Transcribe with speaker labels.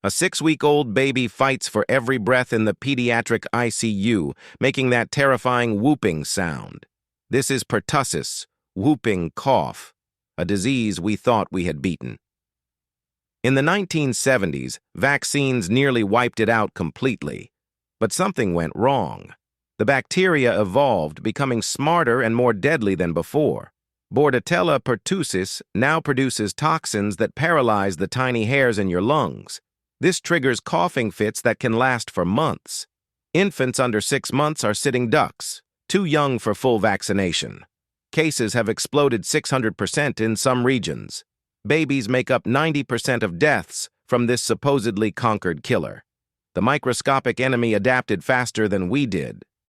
Speaker 1: A 6-week-old baby fights for every breath in the pediatric ICU, making that terrifying whooping sound. This is pertussis, whooping cough, a disease we thought we had beaten. In the 1970s, vaccines nearly wiped it out completely. But something went wrong. The bacteria evolved, becoming smarter and more deadly than before. Bordetella pertussis now produces toxins that paralyze the tiny hairs in your lungs. This triggers coughing fits that can last for months. Infants under 6 months are sitting ducks, too young for full vaccination. Cases have exploded 600% in some regions. Babies make up 90% of deaths from this supposedly conquered killer. The microscopic enemy adapted faster than we did.